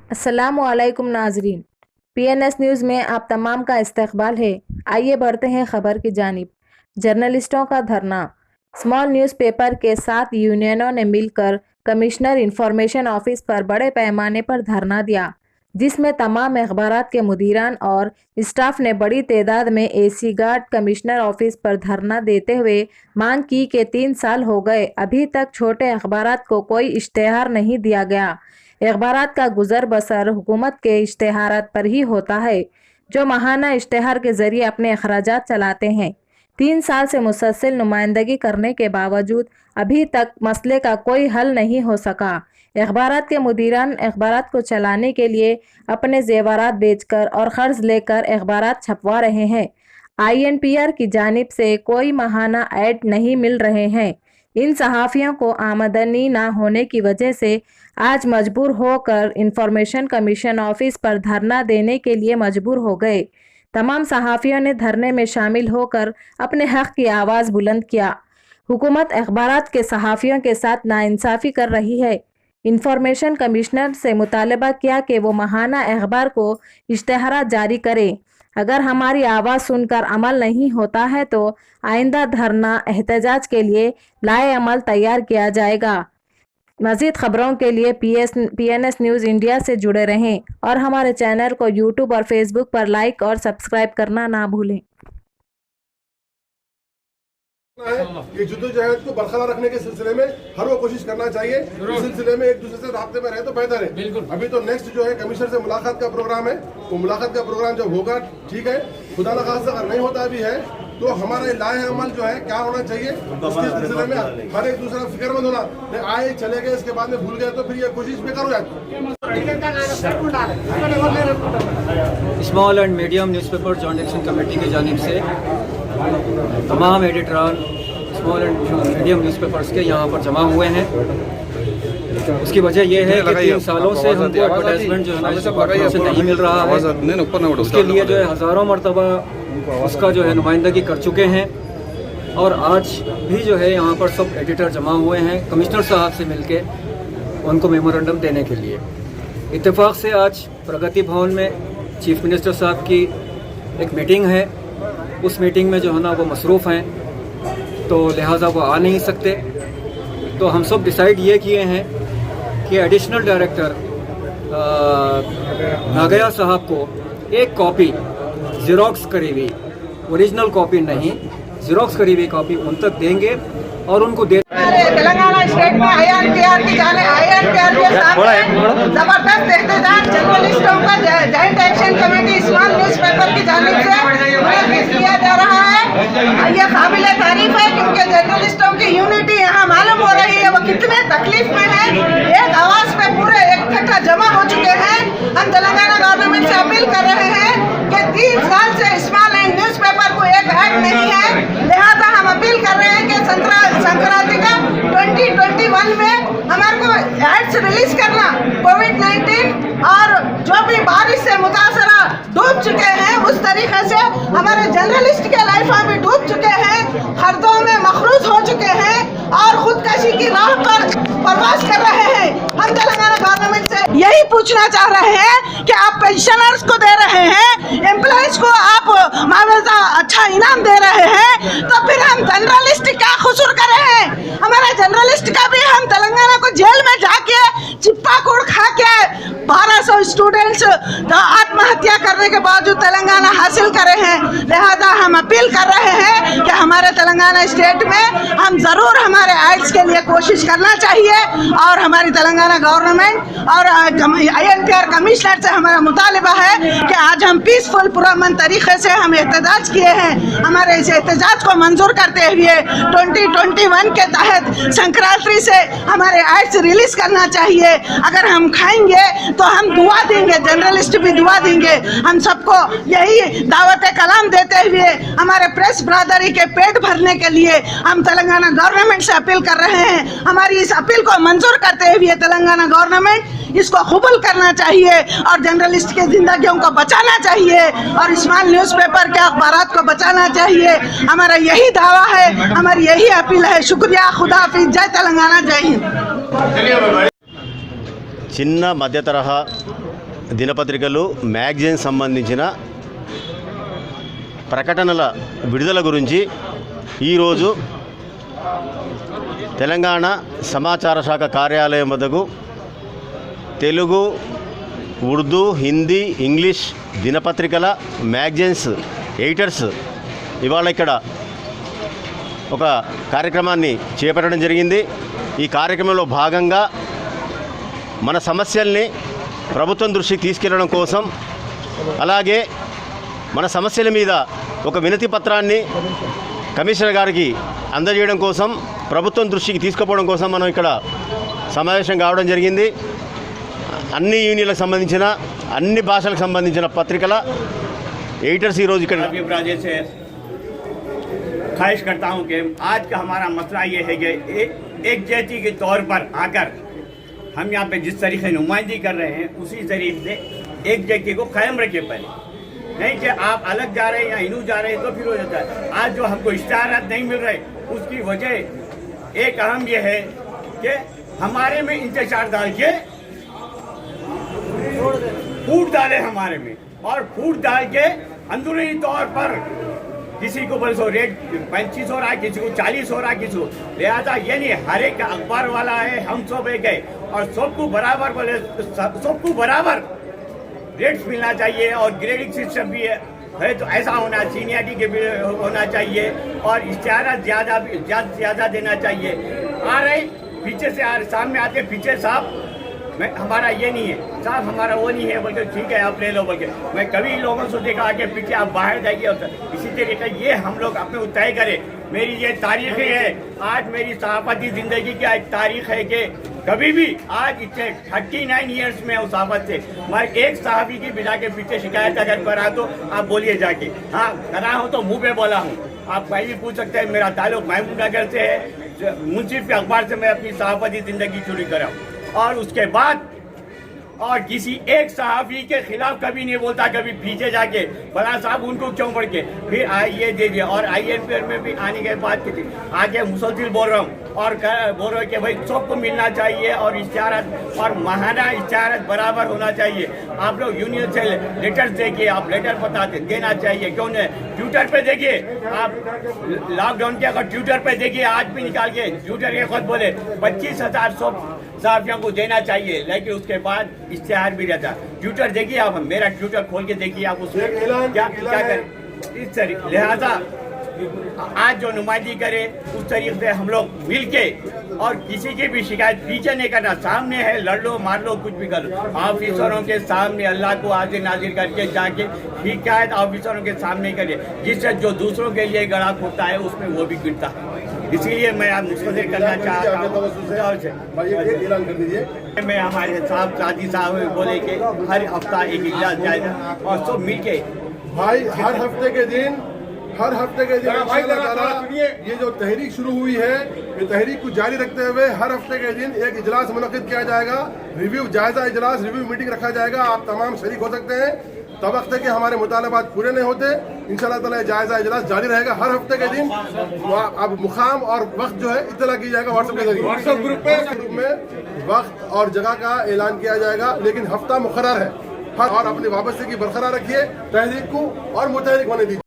अस्सलामु अलैकुम नाजरीन, PNS न्यूज़ में आप तमाम का इस्तकबाल है। आइए बढ़ते हैं खबर की जानिब। जर्नलिस्टों का धरना। स्मॉल न्यूज़पेपर के 7 यूनियनों ने मिलकर कमिश्नर इंफॉर्मेशन ऑफिस पर बड़े पैमाने पर धरना दिया, जिसमें तमाम अखबारात के मुदीरान और स्टाफ ने बड़ी तादाद में AC गार्ड कमिश्नर ऑफिस पर धरना देते हुए मांग की कि 3 साल हो गए, अभी तक छोटे अखबारात को कोई इश्तेहार नहीं दिया गया। अखबारात का गुजर बसर हुकूमत के इश्तेहारात पर ही होता है, जो माहाना इश्तेहार के ज़रिए अपने अखराजात चलाते हैं। 3 साल से मुसलसल नुमाइंदगी करने के बावजूद अभी तक मसले का कोई हल नहीं हो सका। अखबारात के मुदीरान अखबारात को चलाने के लिए अपने जेवरात बेचकर और कर्ज लेकर अखबारात छपवा रहे हैं। INPR की जानिब से कोई माहाना ऐड नहीं मिल रहे हैं। इन सहाफ़ियों को आमदनी ना होने की वजह से आज मजबूर होकर इंफॉर्मेशन कमीशन ऑफिस पर धरना देने के लिए मजबूर हो गए। तमाम सहाफ़ियों ने धरने में शामिल होकर अपने हक़ की आवाज़ बुलंद किया। हुकूमत अखबारात के सहाफ़ियों के साथ नाइंसाफ़ी कर रही है। इंफॉर्मेशन कमिश्नर से मुतालबा किया कि वो माहाना अखबार को इश्तेहारात जारी करे। अगर हमारी आवाज़ सुनकर अमल नहीं होता है तो आइंदा धरना एहतजाज के लिए लाए अमल तैयार किया जाएगा। मज़ीद खबरों के लिए PNS न्यूज़ इंडिया से जुड़े रहें और हमारे चैनल को YouTube और Facebook पर लाइक और सब्सक्राइब करना ना भूलें। ये जद्दोजहद को बरकरार रखने के सिलसिले में हर वो कोशिश करना चाहिए। इस सिलसिले में एक दूसरे से राब्ते में रहे तो बेहतर है। अभी तो नेक्स्ट जो है कमिश्नर से मुलाकात का प्रोग्राम है, वो मुलाकात का प्रोग्राम जब होगा ठीक है, खुदा न खास्ता अगर नहीं होता भी है तो हमारा लाए अमल जो है क्या होना चाहिए उसके सिलसिले में हर एक दूसरा फिक्रमंद होना। आए चले गए इसके बाद में भूल गए तो फिर ये कोशिश बेकार हो जाती। Small and medium newspaper joint action committee की जानिब से तमाम एडिटरान स्मॉल एंड मीडियम न्यूज़पेपर्स के यहाँ पर जमा हुए हैं। उसकी वजह यह है कि 3 सालों से हमको एडवर्टाइजमेंट जो है से नहीं मिल रहा है। उसके लिए जो है हज़ारों मरतबा उसका जो है नुमाइंदगी कर चुके हैं और आज भी जो है यहाँ पर सब एडिटर जमा हुए हैं कमिश्नर साहब से मिलके उनको मेमोरेंडम देने के लिए। इत्तेफाक से आज प्रगति भवन में चीफ मिनिस्टर साहब की एक मीटिंग है। उस मीटिंग में जो है ना वो मसरूफ़ हैं तो लिहाजा वो आ नहीं सकते। तो हम सब डिसाइड ये किए हैं कि एडिशनल डायरेक्टर नागया साहब को एक कॉपी ज़ेरॉक्स करी हुई, ओरिजिनल कॉपी नहीं, ज़ेरॉक्स करी हुई कॉपी उन तक देंगे और उनको दे। तेलंगाना स्टेट में INPR के सामने जबरदस्त एहतजाज जर्नलिस्टों का joint action committee small newspaper की जानिब से किया जा रहा है। ये काबिल तारीफ है क्योंकि जर्नलिस्टों की यूनिटी यहाँ मालूम हो रही है वो कितने तकलीफ में है। एक आवाज़ पे पूरे इकट्ठा जमा हो चुके हैं। हम तेलंगाना गवर्नमेंट से अपील कर रहे हैं कि 3 साल से स्मॉल एंड न्यूज़पेपर को एक ऐड नहीं है, लिहाजा हम अपील कर रहे हैं कि संक्रांति का 2021 में हमारे को एड्स रिलीज करना। कोविड-19 और जो भी बारिश से मुतासरा डूब चुके हैं उस तरीके से हमारे जर्नलिस्ट के लाइफ भी डूब चुके हैं, खर्दों में मखरूज हो चुके हैं और खुदकशी की राह पर प्रवास कर रहे हैं। हम तेलंगाना गवर्नमेंट से यही पूछना चाह रहे हैं कि आप पेंशनर्स को दे रहे हैं, एम्प्लॉइज को आप मुआवजा अच्छा इनाम दे रहे हैं, तो फिर हम जर्नलिस्ट क्या कसूर कर रहे हैं? हमारा जर्नलिस्ट का भी हम तेलंगाना को जेल में जाके चिप्पा कोड़ खा के 1200 स्टूडेंट्स आत्महत्या करने के बावजूद तेलंगाना हासिल करे हैं। लिहाजा हम अपील कर रहे हैं कि हमारे तेलंगाना स्टेट में हम ज़रूर हमारे एड्स के लिए कोशिश करना चाहिए और हमारी तेलंगाना गवर्नमेंट और INPR कमिश्नर से हमारा मुतालिबा है कि आज हम पीसफुल पुरअमन तरीके से हम एहतजाज किए हैं। हमारे इस एहतजाज को मंजूर करते हुए 2021 के तहत संक्रांति से हमारे एड्स रिलीज करना चाहिए। अगर हम खाएंगे तो हम दुआ देंगे, जर्नलिस्ट भी दुआ देंगे। हम सबको यही दावत कलाम देते हुए हमारे प्रेस ब्रादरी के पेट भरने के लिए हम तेलंगाना गवर्नमेंट से अपील कर रहे हैं। हमारी इस अपील को मंजूर करते हुए तेलंगाना गवर्नमेंट इसको कबूल करना चाहिए और जर्नलिस्ट की जिंदगियों को बचाना चाहिए और स्मॉल न्यूज़पेपर के अखबारात को बचाना चाहिए। हमारा यही दावा है, हमारी यही अपील है। शुक्रिया, खुदा हाफिज, जय तेलंगाना, जय हिंद। చిన్న మధ్య తరహా దినపత్రికలు మ్యాగజైన్ సంబంధించిన ప్రకటనల విడుదల గురించి ఈరోజు తెలంగాణ సమాచార శాఖ కార్యాలయం వద్దకు తెలుగు, ఉర్దూ, హిందీ, ఇంగ్లీష్ దినపత్రికల మ్యాగజైన్స్ ఎడిటర్స్ ఇవాళ ఇక్కడ ఒక కార్యక్రమాన్ని చేపట్టడం జరిగింది. ఈ కార్యక్రమంలో భాగంగా మన సమస్యల్ని ప్రభుత్వం దృష్టికి తీసుకెళ్లడం కోసం, అలాగే మన సమస్యల మీద ఒక వినతి పత్రాన్ని కమిషనర్ గారికి అందజేయడం కోసం, ప్రభుత్వం దృష్టికి తీసుకుపోవడం కోసం మనం ఇక్కడ సమావేశం కావడం జరిగింది. అన్ని యూనియన్లకు సంబంధించిన, అన్ని భాషలకు సంబంధించిన పత్రికల ఎడిటర్స్ ఈరోజు ఇక్కడ ख्वाहिश करता हूं कि आज का हमारा मसला ये है कि एक जाति के तौर पर आकर हम यहाँ पे जिस तरीके नुमाइंदगी कर रहे हैं उसी तरीके से एक जाति को कायम रखे पहले, नहीं कि आप अलग जा रहे हैं या हिंदू जा रहे हैं तो फिर हो जाता है। आज जो हमको इश्तिहारात नहीं मिल रहे उसकी वजह एक अहम ये है कि हमारे में इंतजार डाल के फूट डाले हमारे में, और फूट डाल के अंदरूनी तौर पर किसी को बोले सो रेट 35 हो रहा है, किसी को 40 हो रहा है, किसी को, लिहाजा ये नहीं हर एक अखबार वाला है, हम सब एक है और सबको बराबर बोले, सबको बराबर रेट्स मिलना चाहिए और ग्रेडिंग सिस्टम भी है तो ऐसा होना, सीनियरिटी के भी होना चाहिए और इश्तिहारात ज़्यादा देना चाहिए। आ रहे पीछे से आ रहे, सामने आते पीछे साहब मैं हमारा ये नहीं है साहब, हमारा वो नहीं है, बोलते ठीक है आप ले लो बोल के। मैं कभी लोगों से देखा कि पीछे आप बाहर जाइए, इसी तरीके ये हम लोग अपने तय करें। मेरी ये तारीख है, आज मेरी सहाफती ज़िंदगी की एक तारीख है कि कभी भी आज इतने 39 ईयर्स में उस सहाफत से मैं एक सहाफी की बिना के पीछे शिकायत अगर करा तो आप बोलिए जाके, हाँ करा हूँ तो मुँह पे बोला हूँ, आप कहीं भी पूछ सकते हैं। मेरा ताल्लुक महमूद नगर से है, मुंसिफ के अखबार से मैं अपनी सहाफती ज़िंदगी शुरू करा और उसके बाद और किसी एक सहाफी के खिलाफ कभी नहीं बोलता, कभी पीछे जाके फला साहब उनको क्यों पढ़ के फिर आइए दे दिए। और INPR में भी आने के बाद आगे मुसलसिल बोल रहा हूँ और बोल रहा हूँ कि भाई सबको मिलना चाहिए और इश्तिहारात और माहाना इश्तिहारात बराबर होना चाहिए। आप लोग यूनियन से लेटर्स देखिए, आप लेटर बताते देना चाहिए, क्यों नहीं। ट्विटर पे देखिए, आप लॉकडाउन के अगर ट्विटर पे देखिए, आज भी निकाल के ट्विटर के खुद बोले 25,000 सहाफियों को देना चाहिए, लेकिन उसके बाद इश्तिहार भी रहता है। ट्विटर देखिए, आप मेरा ट्विटर खोल के देखिए, आप उसमें क्या करें इस तरीके। लिहाजा आज जो नुमाइंदगी करे उस तरीके से हम लोग मिल के और किसी की भी शिकायत पीछे नहीं करना, सामने है लड़ लो मार लो कुछ भी करो, ऑफिसरों के सामने अल्लाह को हाजिर नाजिर करके जाके शिकायत ऑफिसरों के सामने करिए, जिससे जो दूसरों के लिए गला खोता है उसमें वो भी गिरता है। इसीलिए मैं आप मुस्तफिर करना चाहता हूँ, मैं हमारे साहब साथी साहब बोले कि हर हफ्ता एक इजलास जाएगा और सब मिल के भाई हर हफ्ते के दिन इंशाअल्लाह ताला ये जो तहरीक शुरू हुई है, ये तहरीक को जारी रखते हुए हर हफ्ते के दिन एक इजलास मुनक्किद किया जाएगा, रिव्यू जायजा इजलास रिव्यू मीटिंग रखा जाएगा। आप तमाम शरीक हो सकते हैं तब वक्त तक कि हमारे मुतालबात पूरे नहीं होते। इंशाअल्लाह ताला जायजा इजलास जारी रहेगा हर हफ्ते के दिन। अब मुकाम और वक्त जो है इत्तला की जाएगा व्हाट्सएप के जरिए, व्हाट्सएप ग्रुप में वक्त और जगह का ऐलान किया जाएगा, लेकिन हफ्ता मुकर्रर है और अपनी वाबस्तगी बरकरार रखिए, तहरीक को और मुतहरिक होने दीजिए।